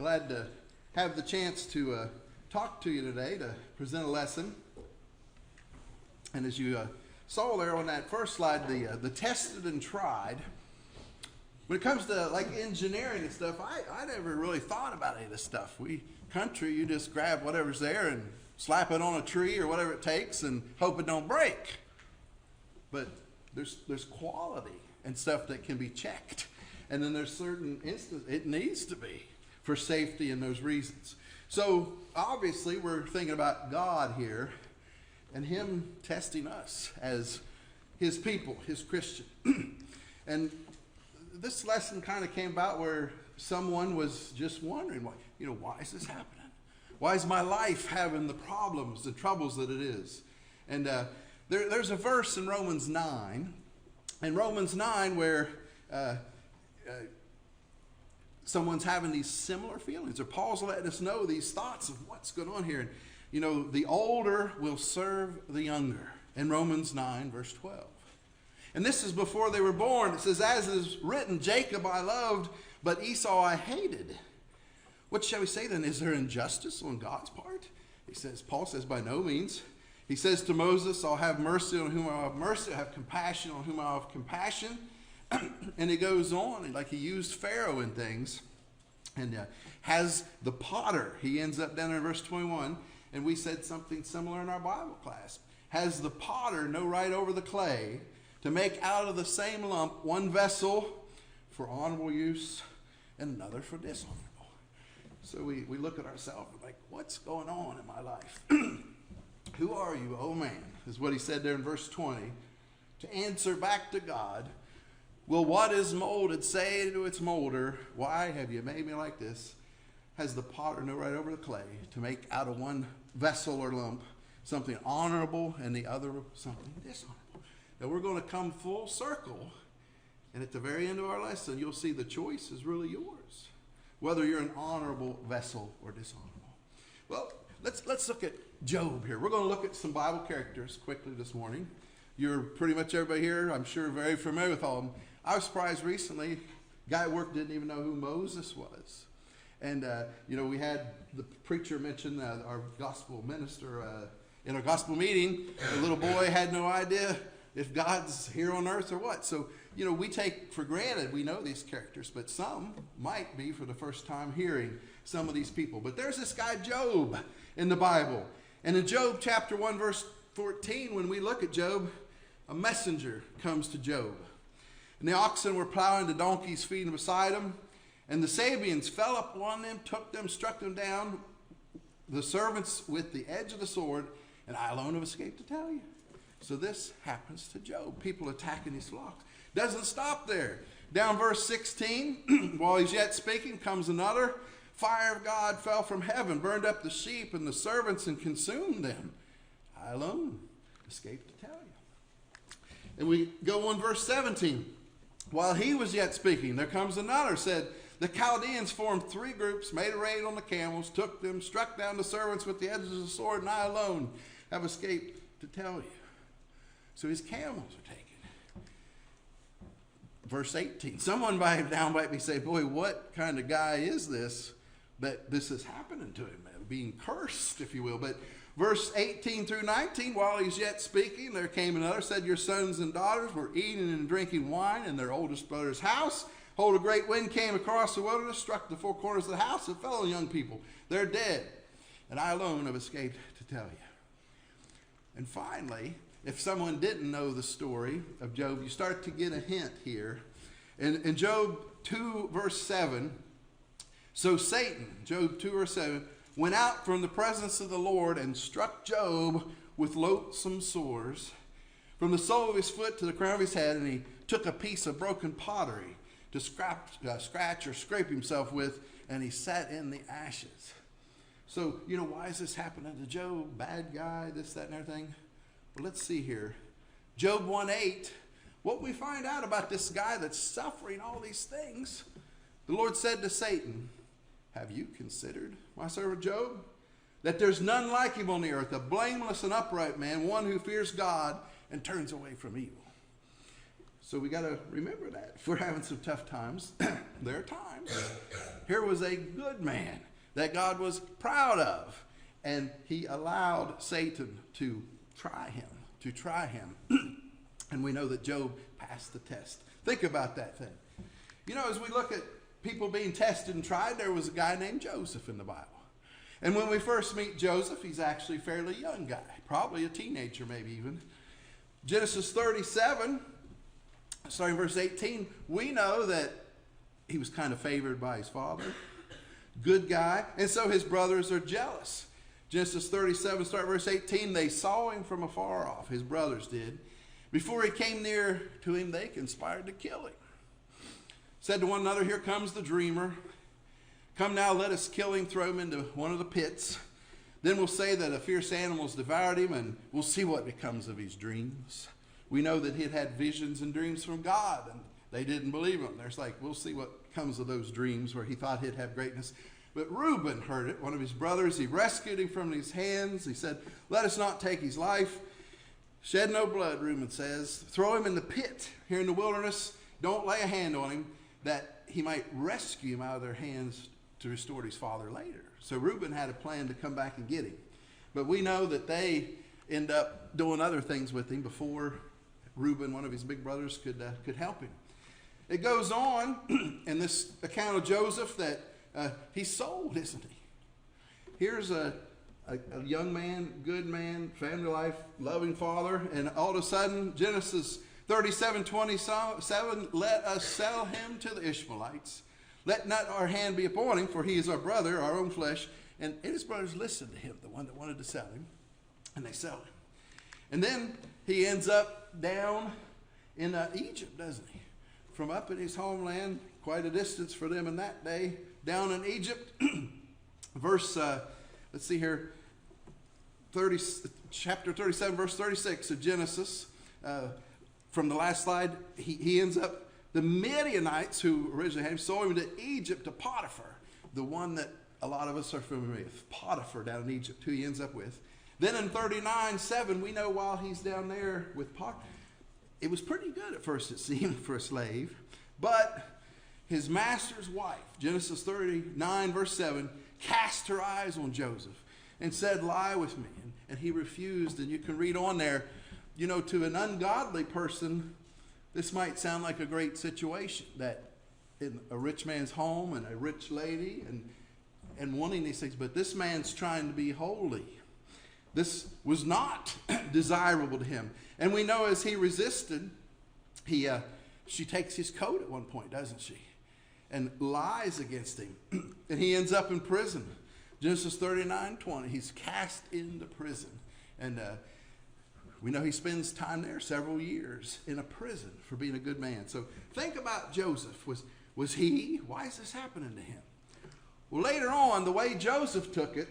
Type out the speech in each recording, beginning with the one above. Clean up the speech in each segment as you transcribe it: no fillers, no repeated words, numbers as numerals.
Glad to have the chance to talk to you today, to present a lesson. And as you saw there on that first slide, the tested and tried. When it comes to like engineering and stuff, I never really thought about any of this stuff. Country, you just grab whatever's there and slap it on a tree or whatever it takes and hope it don't break. But there's quality and stuff that can be checked. And then there's certain instances it needs to be for safety and those reasons. So obviously we're thinking about God here and Him testing us as His people, His Christian. And this lesson kind of came about where someone was just wondering, why is this happening? Why is my life having the problems, the troubles that it is? And there's a verse in Romans 9, where someone's having these similar feelings, or Paul's letting us know these thoughts of what's going on here. And, the older will serve the younger, in Romans 9, verse 12. And this is before they were born. It says, as is written, Jacob I loved, but Esau I hated. What shall we say then? Is there injustice on God's part? Paul says, by no means. He says to Moses, I'll have mercy on whom I'll have mercy. I'll have compassion on whom I'll have compassion. And he goes on, like he used Pharaoh and things. And has the potter, he ends up down in verse 21, and we said something similar in our Bible class. Has the potter no right over the clay to make out of the same lump one vessel for honorable use and another for dishonorable? So we look at ourselves and like, what's going on in my life? Who are you, oh man, is what he said there in verse 20. To answer back to God, will what is molded say to its molder, why have you made me like this? Has the potter no right over the clay to make out of one vessel or lump something honorable and the other something dishonorable? Now we're going to come full circle, and at the very end of our lesson, you'll see the choice is really yours, whether you're an honorable vessel or dishonorable. Well, let's look at Job here. We're going to look at some Bible characters quickly this morning. You're pretty much everybody here, I'm sure, very familiar with all of them. I was surprised recently, a guy at work didn't even know who Moses was. And, we had the preacher mention our gospel minister in our gospel meeting. The little boy had no idea if God's here on earth or what. So, we take for granted we know these characters, but some might be for the first time hearing some of these people. But there's this guy Job in the Bible. And in Job chapter 1, verse 14, when we look at Job, a messenger comes to Job. And the oxen were plowing, the donkeys feeding beside him. And the Sabeans fell upon them, took them, struck them down, the servants with the edge of the sword, and I alone have escaped to tell you. So this happens to Job. People attacking his flocks. Doesn't stop there. Down verse 16, while he's yet speaking, comes another. Fire of God fell from heaven, burned up the sheep and the servants and consumed them. I alone escaped to tell you. And we go on verse 17. While he was yet speaking, there comes another, said, the Chaldeans formed 3 groups, made a raid on the camels, took them, struck down the servants with the edges of the sword, and I alone have escaped to tell you. So his camels are taken. Verse 18. Someone might be say, boy, what kind of guy is this that this is happening to him? Being cursed, if you will. But verse 18 through 19, while he's yet speaking, there came another, said, your sons and daughters were eating and drinking wine in their oldest brother's house. Hold, a great wind came across the wilderness, struck the 4 corners of the house, and fell on young people. They're dead. And I alone have escaped to tell you. And finally, if someone didn't know the story of Job, you start to get a hint here. In Job 2, verse 7, so Satan, Job 2, verse 7, went out from the presence of the Lord and struck Job with loathsome sores from the sole of his foot to the crown of his head, and he took a piece of broken pottery to scratch or scrape himself with, and he sat in the ashes. So, why is this happening to Job? Bad guy, this, that, and everything. Well, let's see here. Job 1:8, what we find out about this guy that's suffering all these things, the Lord said to Satan, have you considered my servant Job? That there's none like him on the earth, a blameless and upright man, one who fears God and turns away from evil. So we got to remember that. If we're having some tough times, there are times. Here was a good man that God was proud of. And he allowed Satan to try him. And we know that Job passed the test. Think about that thing. You know, as we look at people being tested and tried, there was a guy named Joseph in the Bible. And when we first meet Joseph, he's actually a fairly young guy, probably a teenager maybe even. Genesis 37, starting verse 18, we know that he was kind of favored by his father. Good guy. And so his brothers are jealous. Genesis 37, start verse 18, they saw him from afar off, his brothers did. Before he came near to him, they conspired to kill him. Said to one another, here comes the dreamer. Come now, let us kill him, throw him into one of the pits. Then we'll say that a fierce animal's devoured him, and we'll see what becomes of his dreams. We know that he had had visions and dreams from God, and they didn't believe him. There's like, we'll see what comes of those dreams where he thought he'd have greatness. But Reuben heard it, one of his brothers. He rescued him from his hands. He said, let us not take his life. Shed no blood, Reuben says. Throw him in the pit here in the wilderness. Don't lay a hand on him, that he might rescue him out of their hands to restore his father later. So Reuben had a plan to come back and get him. But we know that they end up doing other things with him before Reuben, one of his big brothers, could help him. It goes on in this account of Joseph that he's sold, isn't he? Here's a young man, good man, family life, loving father, and all of a sudden, Genesis 37:27, let us sell him to the Ishmaelites. Let not our hand be upon him, for he is our brother, our own flesh. And his brothers listened to him, the one that wanted to sell him, and they sell him. And then he ends up down in Egypt, doesn't he? From up in his homeland, quite a distance for them in that day, down in Egypt. Verse, let's see here, chapter 37, verse 36 of Genesis. From the last slide, he ends up, the Midianites who originally had him sold him to Egypt, to Potiphar, the one that a lot of us are familiar with, Potiphar down in Egypt, who he ends up with. Then in 39:7, we know while he's down there with Potiphar, it was pretty good at first, it seemed, for a slave. But his master's wife, Genesis 39, verse 7, cast her eyes on Joseph and said, lie with me. And he refused. And you can read on there, you know, to an ungodly person, this might sound like a great situation, that in a rich man's home and a rich lady and wanting these things. But this man's trying to be holy. This was not desirable to him. And we know as he resisted, she takes his coat at one point, doesn't she? And lies against him. And he ends up in prison. Genesis 39:20, he's cast into prison. And we know he spends time there, several years in a prison for being a good man. So think about Joseph. Was he? Why is this happening to him? Well, later on, the way Joseph took it,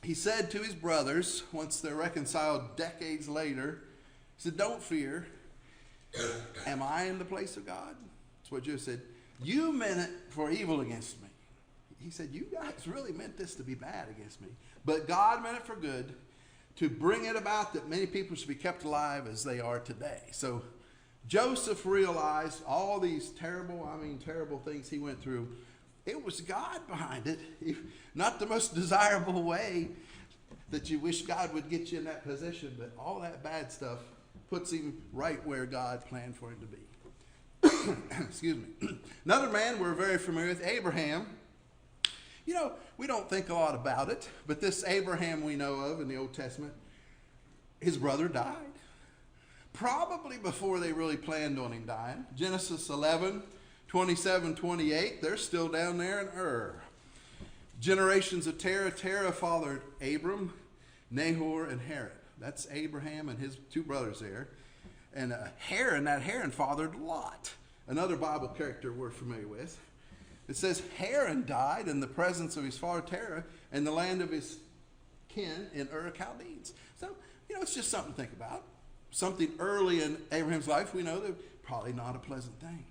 he said to his brothers, once they're reconciled decades later, he said, don't fear. Am I in the place of God? That's what Joseph said. You meant it for evil against me. He said, you guys really meant this to be bad against me. But God meant it for good, to bring it about that many people should be kept alive as they are today. So Joseph realized all these terrible things he went through. It was God behind it. Not the most desirable way that you wish God would get you in that position, but all that bad stuff puts him right where God planned for him to be. Excuse me. Another man we're very familiar with, Abraham. You know, we don't think a lot about it, but this Abraham we know of in the Old Testament, his brother died. Probably before they really planned on him dying. Genesis 11:27-28, they're still down there in Ur. Generations of Terah. Terah fathered Abram, Nahor, and Haran. That's Abraham and his two brothers there. And Haran fathered Lot, another Bible character we're familiar with. It says Haran died in the presence of his father Terah in the land of his kin in Ur Chaldeans. So, you know, it's just something to think about. Something early in Abraham's life, we know that probably not a pleasant thing.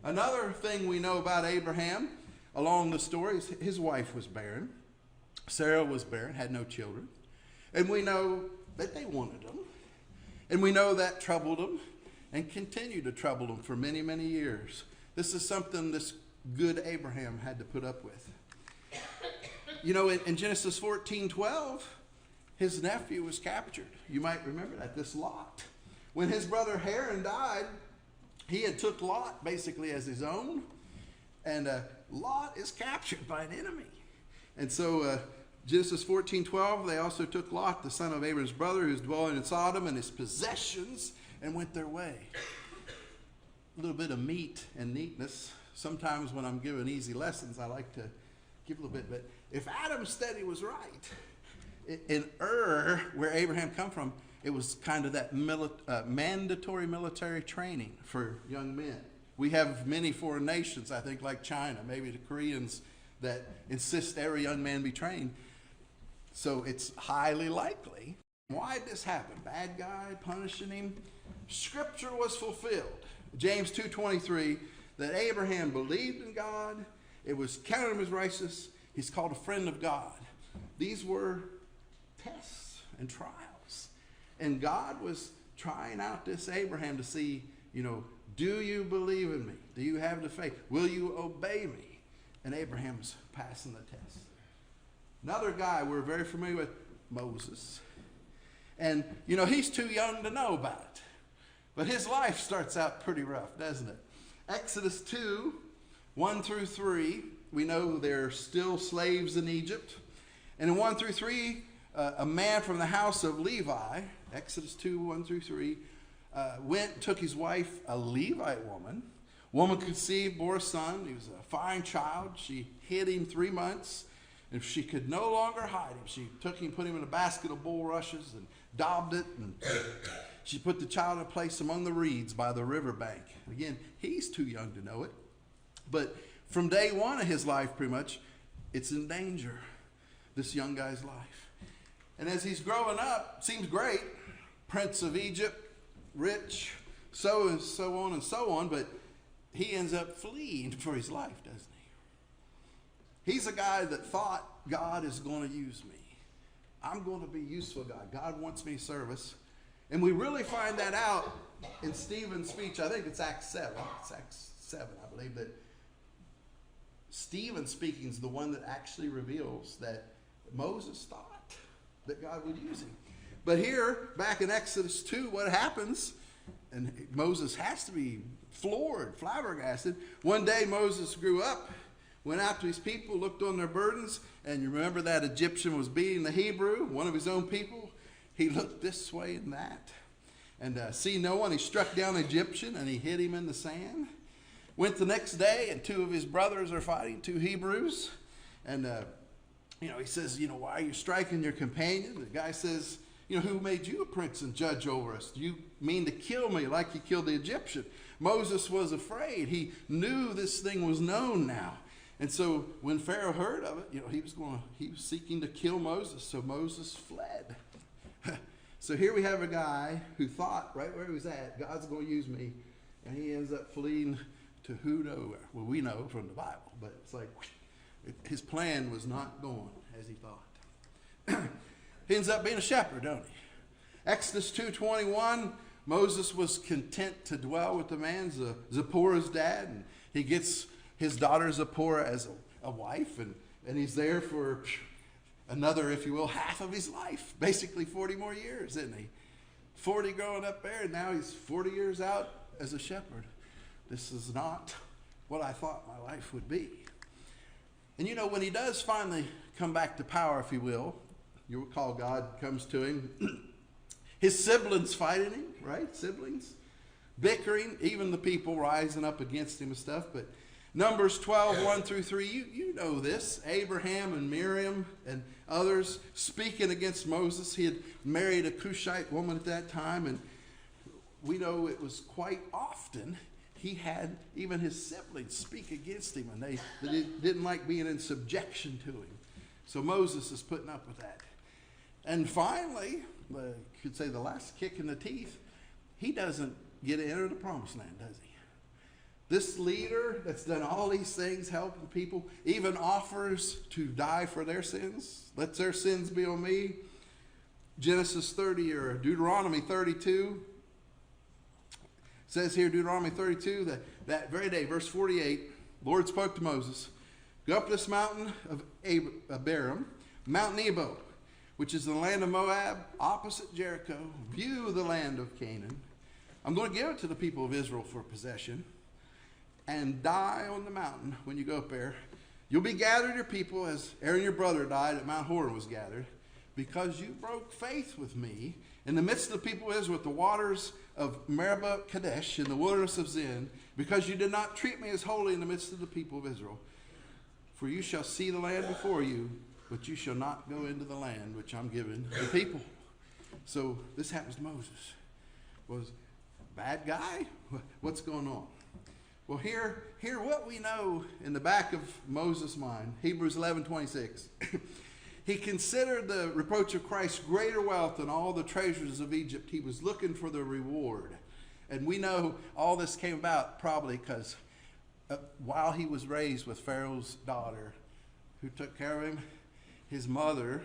Another thing we know about Abraham along the story is his wife was barren. Sarah was barren, had no children. And we know that they wanted them. And we know that troubled them. and continued to trouble them for many, many years. This is something this good Abraham had to put up with. You know, in Genesis 14:12, his nephew was captured. You might remember that, this Lot. When his brother Haran died, he had took Lot basically as his own. And Lot is captured by an enemy. And so Genesis 14:12, they also took Lot, the son of Abraham's brother, who was dwelling in Sodom, and his possessions, and went their way. A little bit of meat and neatness. Sometimes when I'm giving easy lessons, I like to give a little bit. But if Adam's study was right, in Ur, where Abraham come from, it was kind of that mandatory military training for young men. We have many foreign nations, I think, like China, maybe the Koreans, that insist every young man be trained. So it's highly likely. Why did this happen? Bad guy punishing him? Scripture was fulfilled. James 2:23, that Abraham believed in God. It was counted him as righteous. He's called a friend of God. These were tests and trials. And God was trying out this Abraham to see, you know, do you believe in me? Do you have the faith? Will you obey me? And Abraham's passing the test. Another guy we're very familiar with, Moses. And, you know, he's too young to know about it. But his life starts out pretty rough, doesn't it? Exodus 2:1-3, we know they're still slaves in Egypt. And in 1-3, a man from the house of Levi, Exodus 2:1-3, took his wife, a Levite woman. Woman conceived, bore a son. He was a fine child. She hid him 3 months. And if she could no longer hide him, she took him, put him in a basket of bulrushes and daubed it. And she put the child in a place among the reeds by the riverbank. Again, he's too young to know it. But from day one of his life, pretty much, it's in danger, this young guy's life. And as he's growing up, seems great, Prince of Egypt, rich, so and so on and so on, but he ends up fleeing for his life, doesn't he? He's a guy that thought, God is going to use me. I'm going to be useful, God. God wants me service. And we really find that out in Stephen's speech. I think it's Acts 7. It's Acts 7, I believe, that Stephen speaking is the one that actually reveals that Moses thought that God would use him. But here, back in Exodus 2, what happens, and Moses has to be floored, flabbergasted. One day Moses grew up, went out to his people, looked on their burdens, and you remember that Egyptian was beating the Hebrew, one of his own people. He looked this way and that, and see no one. He struck down an Egyptian, and he hit him in the sand. Went the next day, and two of his brothers are fighting, two Hebrews. And, he says, why are you striking your companion? The guy says, who made you a prince and judge over us? Do you mean to kill me like you killed the Egyptian? Moses was afraid. He knew this thing was known now. And so when Pharaoh heard of it, he was seeking to kill Moses. So Moses fled. So here we have a guy who thought right where he was at, God's going to use me. And he ends up fleeing to who knows? Well, we know from the Bible, but it's like his plan was not going as he thought. He ends up being a shepherd, don't he? Exodus 2:21, Moses was content to dwell with the man, Zipporah's dad, and he gets his daughter Zipporah as a wife, and he's there for another, if you will, half of his life, basically 40 more years, isn't he? 40 growing up there, and now he's 40 years out as a shepherd. This is not what I thought my life would be. And when he does finally come back to power, if you will, you recall God comes to him. His siblings fighting him, right? Siblings bickering, even the people rising up against him and stuff. But Numbers 12:1-3, you know this. Abraham and Miriam and others speaking against Moses. He had married a Cushite woman at that time, and we know it was quite often he had even his siblings speak against him, and they didn't like being in subjection to him. So Moses is putting up with that. And finally, you could say the last kick in the teeth, he doesn't get to enter the promised land, does he? This leader that's done all these things, helping people, even offers to die for their sins. Let their sins be on me. Genesis 30 or Deuteronomy 32 says here, Deuteronomy 32, that very day, verse 48, the Lord spoke to Moses, go up this mountain of Abarim, Mount Nebo, which is the land of Moab, opposite Jericho. View the land of Canaan. I'm going to give it to the people of Israel for possession, and die on the mountain when you go up there. You'll be gathered your people as Aaron your brother died at Mount Horeb was gathered, because you broke faith with me in the midst of the people of Israel at the waters of Meribah Kadesh in the wilderness of Zin, because you did not treat me as holy in the midst of the people of Israel. For you shall see the land before you, but you shall not go into the land which I'm giving the people. So this happens to Moses. Was bad guy? What's going on? Well, hear what we know in the back of Moses' mind. Hebrews 11:26. He considered the reproach of Christ greater wealth than all the treasures of Egypt. He was looking for the reward. And we know all this came about probably because while he was raised with Pharaoh's daughter, who took care of him, his mother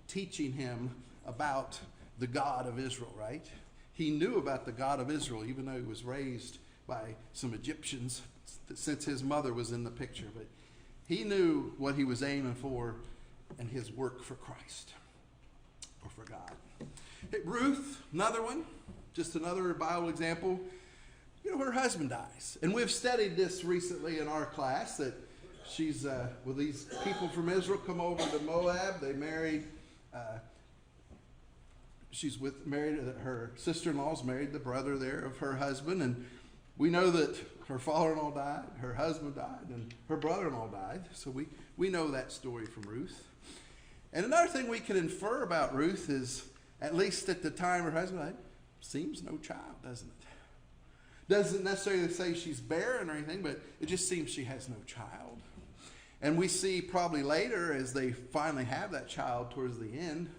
teaching him about the God of Israel, right? He knew about the God of Israel, even though he was raised by some Egyptians, since his mother was in the picture. But he knew what he was aiming for and his work for Christ, or for God. Hey, Ruth, another one, just another Bible example. You know, her husband dies. And we've studied this recently in our class, that she's, with these people from Israel come over to Moab. They married, her sister-in-law's married the brother there of her husband. And we know that her father-in-law died, her husband died, and her brother-in-law died. So we know that story from Ruth. And another thing we can infer about Ruth is, at least at the time her husband died, seems no child, doesn't it? Doesn't necessarily say she's barren or anything, but it just seems she has no child. And we see probably later, as they finally have that child towards the end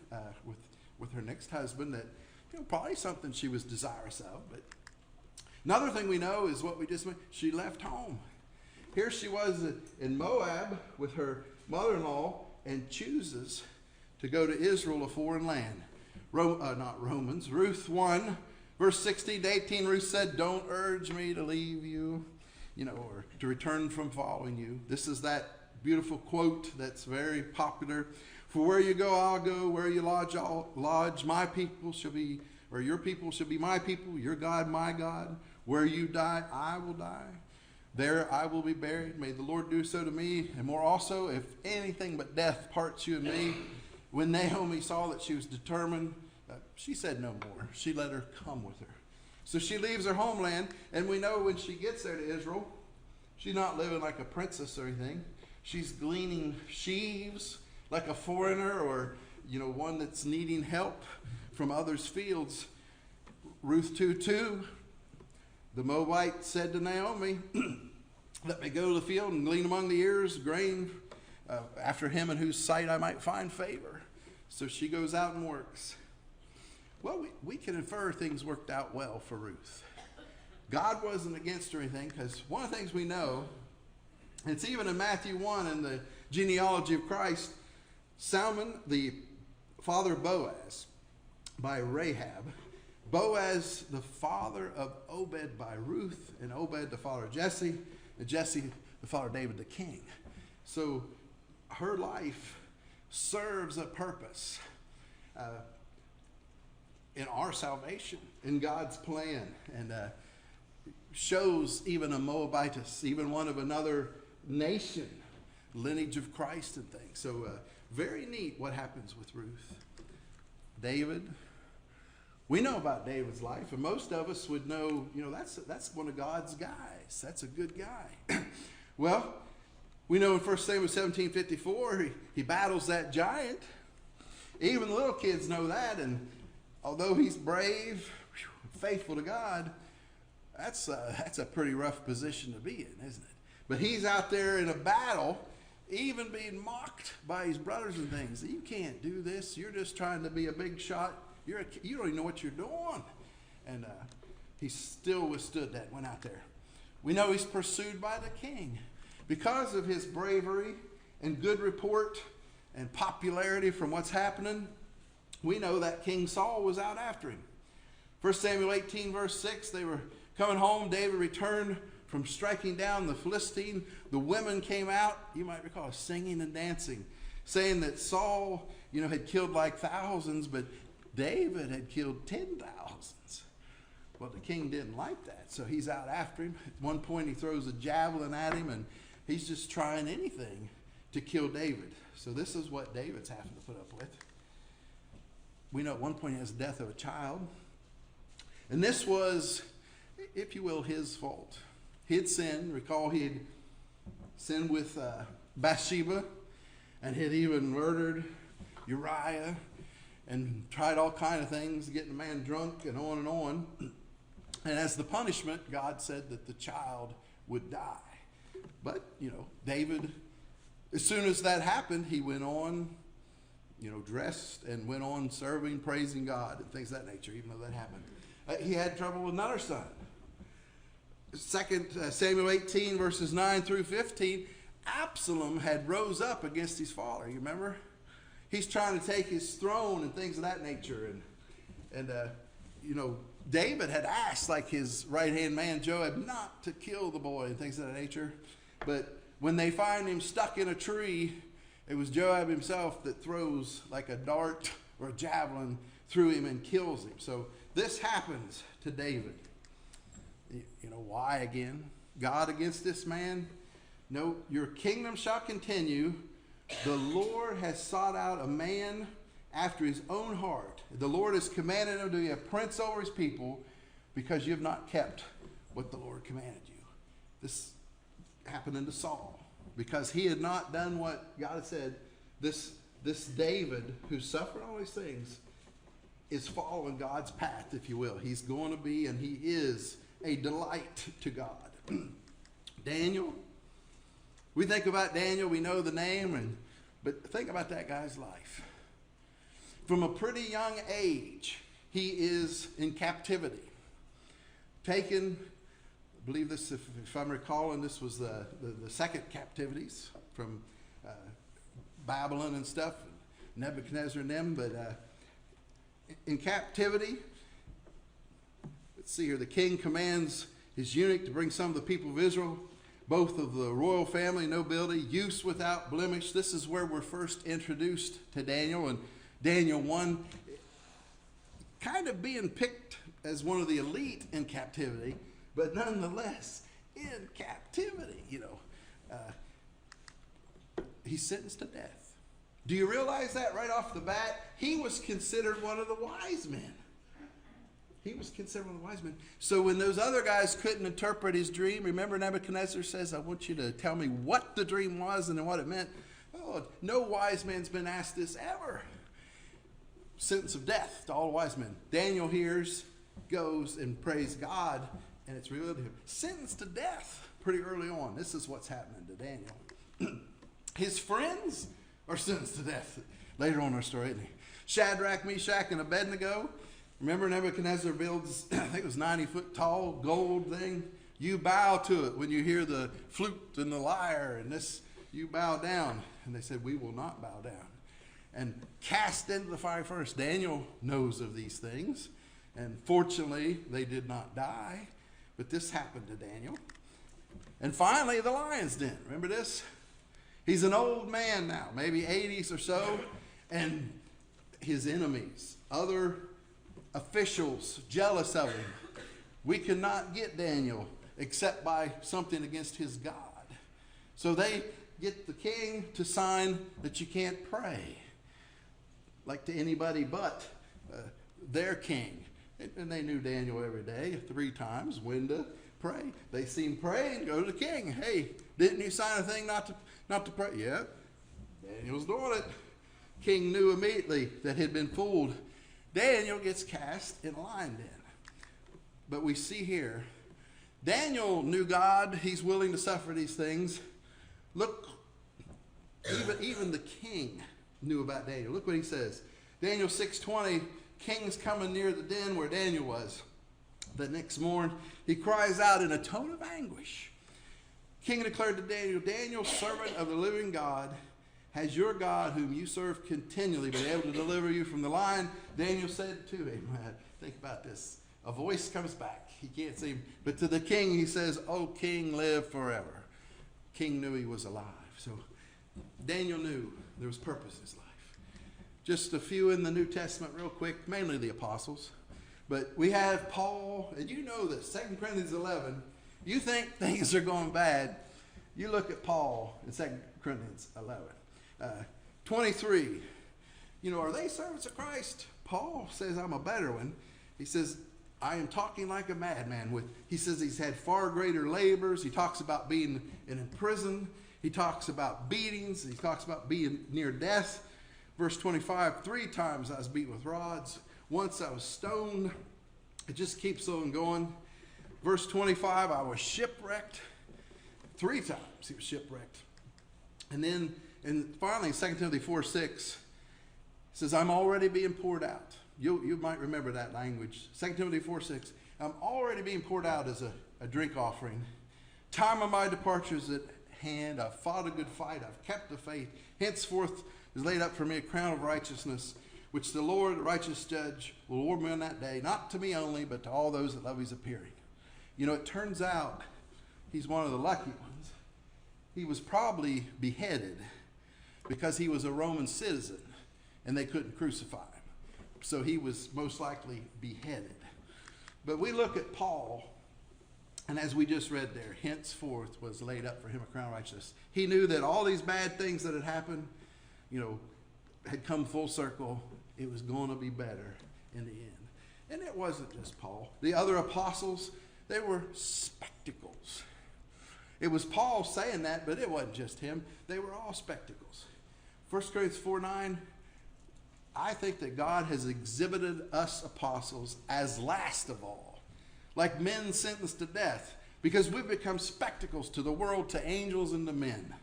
with her next husband, that probably something she was desirous of. But another thing we know is what we just mentioned. She left home. Here she was in Moab with her mother-in-law, and chooses to go to Israel, a foreign land. Ruth 1, verse 16 to 18, Ruth said, don't urge me to leave you, or to return from following you. This is that beautiful quote that's very popular. For where you go, I'll go. Where you lodge, I'll lodge. My people shall be, or your people shall be my people. Your God, my God. Where you die, I will die. There I will be buried. May the Lord do so to me, and more also, if anything but death parts you and me. When Naomi saw that she was determined, she said no more. She let her come with her. So she leaves her homeland, and we know when she gets there to Israel, she's not living like a princess or anything. She's gleaning sheaves like a foreigner, or one that's needing help from others' fields. Ruth 2:2, the Moabite said to Naomi, let me go to the field and glean among the ears grain after him in whose sight I might find favor. So she goes out and works. Well, we can infer things worked out well for Ruth. God wasn't against her or anything, because one of the things we know, and it's even in Matthew 1 in the genealogy of Christ, Salmon, the father of Boaz, by Rahab. Boaz, the father of Obed by Ruth, and Obed, the father of Jesse, and Jesse, the father of David the king. So her life serves a purpose in our salvation, in God's plan, and shows even a Moabitess, even one of another nation, lineage of Christ and things. So very neat what happens with Ruth. David. We know about David's life, and most of us would know, that's one of God's guys. That's a good guy. Well, we know in 1 Samuel 17:54, he battles that giant. Even the little kids know that, and although he's brave, faithful to God, that's a pretty rough position to be in, isn't it? But he's out there in a battle, even being mocked by his brothers and things. You can't do this. You're just trying to be a big shot. You don't even know what you're doing. And he still withstood that, went out there. We know he's pursued by the king. Because of his bravery and good report and popularity from what's happening, we know that King Saul was out after him. 1 Samuel 18, verse 6, they were Coming home, David returned from striking down the Philistine. The women came out, you might recall, singing and dancing, saying that Saul, had killed like thousands, but David had killed 10,000s. Well, the king didn't like that, so he's out after him. At one point, he throws a javelin at him, and he's just trying anything to kill David. So this is what David's having to put up with. We know at one point he has the death of a child. And this was, if you will, his fault. He had sinned. Recall he had sinned with Bathsheba, and had even murdered Uriah and tried all kind of things, getting the man drunk and on and on. And as the punishment, God said that the child would die. But, David, as soon as that happened, he went on, dressed and went on serving, praising God and things of that nature, even though that happened. He had trouble with another son. 2 Samuel 18, verses 9 through 15, Absalom had rose up against his father. You remember? He's trying to take his throne and things of that nature. And David had asked, like his right-hand man Joab, not to kill the boy and things of that nature. But when they find him stuck in a tree, it was Joab himself that throws like a dart or a javelin through him and kills him. So this happens to David. Why again? God against this man? No, your kingdom shall continue. The Lord has sought out a man after his own heart. The Lord has commanded him to be a prince over his people because you have not kept what the Lord commanded you. This happened unto Saul because he had not done what God had said. This David, who suffered all these things, is following God's path, if you will. He's going to be, and he is, a delight to God. Daniel. We think about Daniel, we know the name, but think about that guy's life. From a pretty young age, he is in captivity. Taken, I believe this, if I'm recalling, this was the second captivities from Babylon and stuff, Nebuchadnezzar and them, but in captivity. Let's see here, the king commands his eunuch to bring some of the people of Israel, both of the royal family, nobility, youths without blemish. This is where we're first introduced to Daniel. And Daniel 1, kind of being picked as one of the elite in captivity, but nonetheless in captivity, he's sentenced to death. Do you realize that right off the bat? He was considered one of the wise men. He was considered one of the wise men. So when those other guys couldn't interpret his dream, remember Nebuchadnezzar says, I want you to tell me what the dream was and what it meant. Oh, no wise man's been asked this ever. Sentence of death to all wise men. Daniel hears, goes and prays God, and it's revealed to him. Sentenced to death pretty early on. This is what's happening to Daniel. His friends are sentenced to death later on in our story, isn't he? Shadrach, Meshach, and Abednego. Remember Nebuchadnezzar builds, I think it was 90-foot tall gold thing. You bow to it when you hear the flute and the lyre and this, you bow down. And they said, we will not bow down. And cast into the fiery furnace. Daniel knows of these things. And fortunately, they did not die. But this happened to Daniel. And finally, the lion's den. Remember this? He's an old man now, maybe 80s or so. And his enemies, other officials, jealous of him. We cannot get Daniel except by something against his God. So they get the king to sign that you can't pray like to anybody but their king. And they knew Daniel every day, 3 times, when to pray. They see him pray and go to the king. Hey, didn't you sign a thing not to pray? Yeah, Daniel's doing it. King knew immediately that he'd been fooled. Daniel gets cast in a lion den. But we see here, Daniel knew God. He's willing to suffer these things. Look, even the king knew about Daniel. Look what he says. Daniel 6:20, king's coming near the den where Daniel was. The next morning, he cries out in a tone of anguish. King declared to Daniel, Daniel, servant of the living God, has your God, whom you serve continually, been able to deliver you from the lion? Daniel said to him, think about this, a voice comes back. He can't see him. But to the king, he says, "O king, live forever." King knew he was alive. So Daniel knew there was purpose in his life. Just a few in the New Testament real quick, mainly the apostles. But we have Paul, and you know this, 2 Corinthians 11. You think things are going bad. You look at Paul in 2 Corinthians 11. 23. You know, are they servants of Christ? Paul says, I'm a better one. He says, I am talking like a madman. He says he's had far greater labors. He talks about being in prison. He talks about beatings. He talks about being near death. Verse 25, 3 times I was beaten with rods. Once I was stoned. It just keeps on going. Verse 25, I was shipwrecked. 3 times he was shipwrecked. And then, and finally, 2 Timothy 4:6 says, I'm already being poured out. You might remember that language. 2 Timothy 4:6. I'm already being poured out as a drink offering. Time of my departure is at hand. I've fought a good fight. I've kept the faith. Henceforth is laid up for me a crown of righteousness, which the Lord, the righteous judge, will award me on that day, not to me only, but to all those that love his appearing. You know, it turns out he's one of the lucky ones. He was probably beheaded because he was a Roman citizen and they couldn't crucify him. So he was most likely beheaded. But we look at Paul, and as we just read there, henceforth was laid up for him a crown of righteousness. He knew that all these bad things that had happened, you know, had come full circle. It was going to be better in the end. And it wasn't just Paul. The other apostles, they were spectacles. It was Paul saying that, but it wasn't just him. They were all spectacles. 1 Corinthians 4:9, I think that God has exhibited us apostles as last of all, like men sentenced to death, because we've become spectacles to the world, to angels, and to men.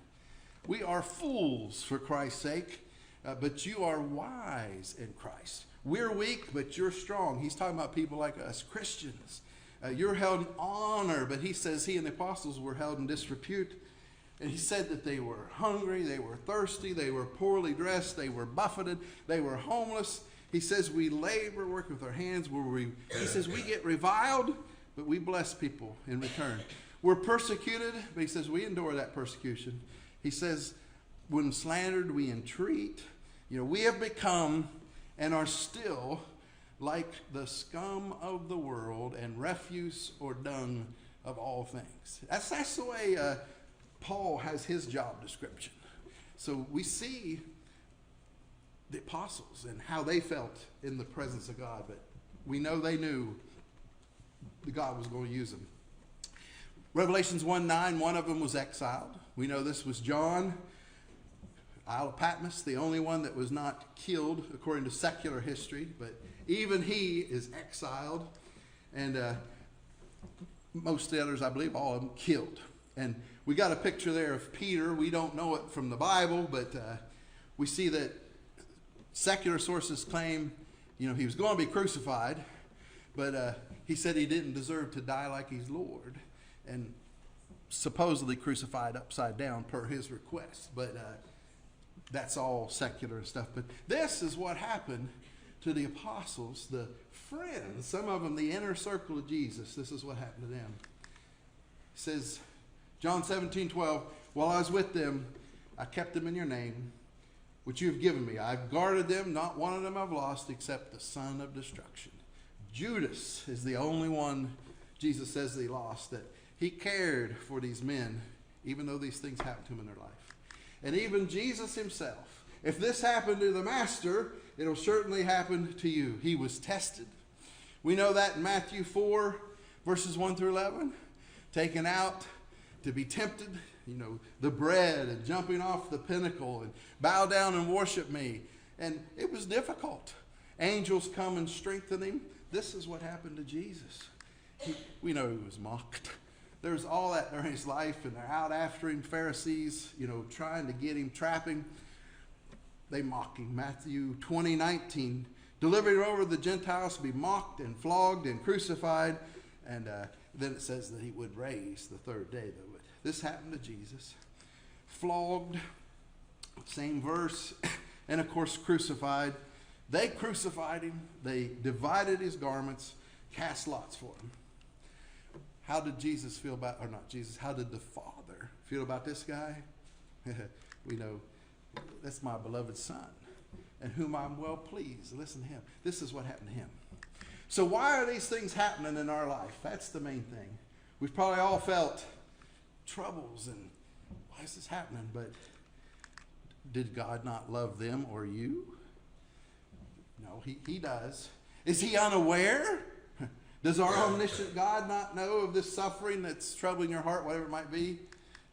We are fools for Christ's sake, but you are wise in Christ. We're weak, but you're strong. He's talking about people like us, Christians. You're held in honor, but he says he and the apostles were held in disrepute. And he said that they were hungry, they were thirsty, they were poorly dressed, they were buffeted, they were homeless. He says we labor, work with our hands. He says we get reviled, but we bless people in return. We're persecuted, but he says we endure that persecution. He says when slandered, we entreat. You know, we have become and are still like the scum of the world and refuse or dung of all things. That's the way Paul has his job description. So we see the apostles and how they felt in the presence of God, but we know they knew that God was going to use them. Revelations 1:9, one of them was exiled. We know this was John, Isle of Patmos, the only one that was not killed according to secular history, but even he is exiled, and most of the others, I believe, all of them killed. And we got a picture there of Peter. We don't know it from the Bible, but we see that secular sources claim, you know, he was going to be crucified, but he said he didn't deserve to die like he's Lord, and supposedly crucified upside down per his request. But that's all secular stuff. But this is what happened to the apostles, the friends, some of them the inner circle of Jesus. This is what happened to them. It says, John 17:12, while I was with them, I kept them in your name, which you have given me. I've guarded them, not one of them I've lost, except the son of destruction. Judas is the only one Jesus says that he lost, that he cared for these men, even though these things happened to him in their life. And even Jesus himself, if this happened to the master, it'll certainly happen to you. He was tested. We know that in Matthew 4, verses 1 through 11, taken out to be tempted, you know, the bread and jumping off the pinnacle and bow down and worship me. And it was difficult. Angels come and strengthen him. This is what happened to Jesus. We know he was mocked. There's all that during his life, and they're out after him, Pharisees, you know, trying to get him, trap him. They mock him. Matthew 20:19, delivering over to the Gentiles to be mocked and flogged and crucified. And then it says that he would raise the third day. This happened to Jesus. Flogged, same verse, and of course crucified. They crucified him. They divided his garments. cast lots for him. How did Jesus feel about, or not Jesus, how did the Father feel about this guy? We know, that's my beloved Son, in whom I'm well pleased. Listen to him. This is what happened to him. So why are these things happening in our life? That's the main thing. We've probably all felt troubles and why is this happening? But did God not love them or you? No, he does. Is he unaware? Does our omniscient God not know of this suffering that's troubling your heart, whatever it might be?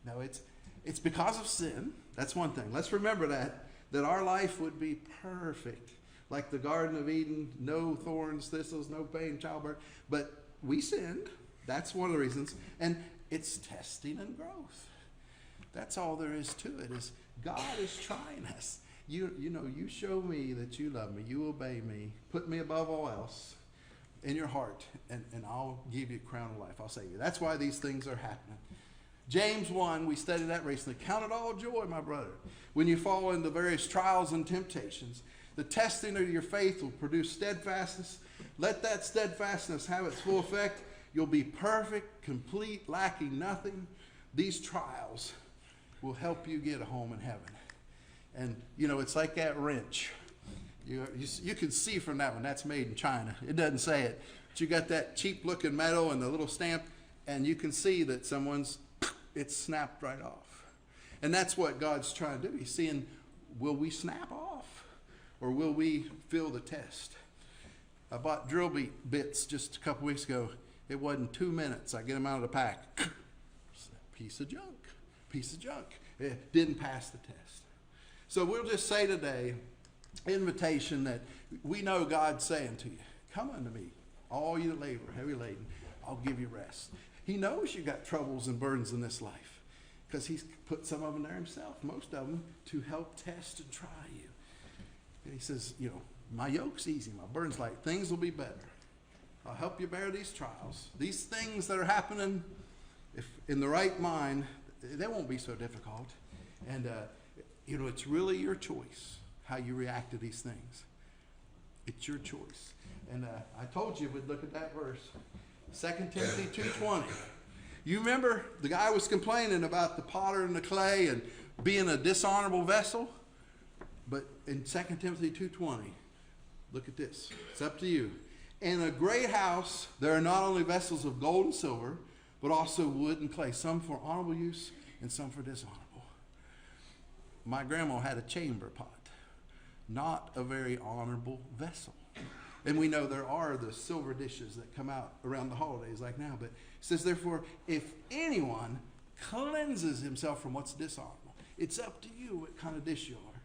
No, it's because of sin. That's one thing. Let's remember that our life would be perfect. Like the Garden of Eden, no thorns, thistles, no pain, childbirth. But we sinned. That's one of the reasons. And it's testing and growth. That's all there is to it, is God is trying us. You know, you show me that you love me. You obey me. Put me above all else in your heart, and I'll give you a crown of life. I'll save you. That's why these things are happening. James 1, we studied that recently. Count it all joy, my brother, when you fall into various trials and temptations. The testing of your faith will produce steadfastness. Let that steadfastness have its full effect. You'll be perfect, complete, lacking nothing. These trials will help you get a home in heaven. And, you know, it's like that wrench. You can see from that one, that's made in China. It doesn't say it. But you got that cheap-looking metal and the little stamp, and you can see that it's snapped right off. And that's what God's trying to do. He's seeing, will we snap off? Or will we feel the test? I bought drill bits just a couple weeks ago. It wasn't 2 minutes. I get them out of the pack. Piece of junk. It didn't pass the test. So we'll just say today, invitation that we know God's saying to you, come unto me, all you that labor, heavy laden, I'll give you rest. He knows you got troubles and burdens in this life because he's put some of them there himself, most of them, to help test and try you. And he says, you know, my yoke's easy, my burden's light. Things will be better. I'll help you bear these trials. These things that are happening, if in the right mind, they won't be so difficult. And, you know, it's really your choice how you react to these things. It's your choice. And I told you we'd look at that verse, 2 Timothy 2:20. You remember the guy was complaining about the potter and the clay and being a dishonorable vessel? But in 2 Timothy 2:20, look at this. It's up to you. In a great house, there are not only vessels of gold and silver, but also wood and clay, some for honorable use and some for dishonorable. My grandma had a chamber pot, not a very honorable vessel. And we know there are the silver dishes that come out around the holidays like now. But it says, therefore, if anyone cleanses himself from what's dishonorable, it's up to you what kind of dish you are.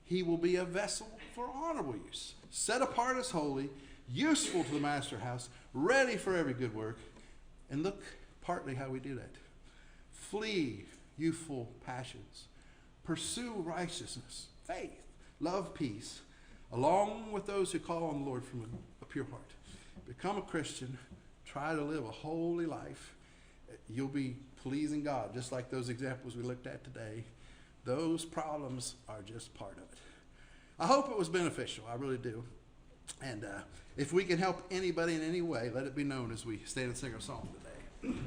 He will be a vessel for honorable use, set apart as holy, useful to the master house, ready for every good work. And look partly how we do that. Flee youthful passions. Pursue righteousness, faith, love, peace, along with those who call on the Lord from a pure heart. Become a Christian. Try to live a holy life. You'll be pleasing God, just like those examples we looked at today. Those problems are just part of it. I hope it was beneficial. I really do. And if we can help anybody in any way, let it be known as we stand and sing our song today.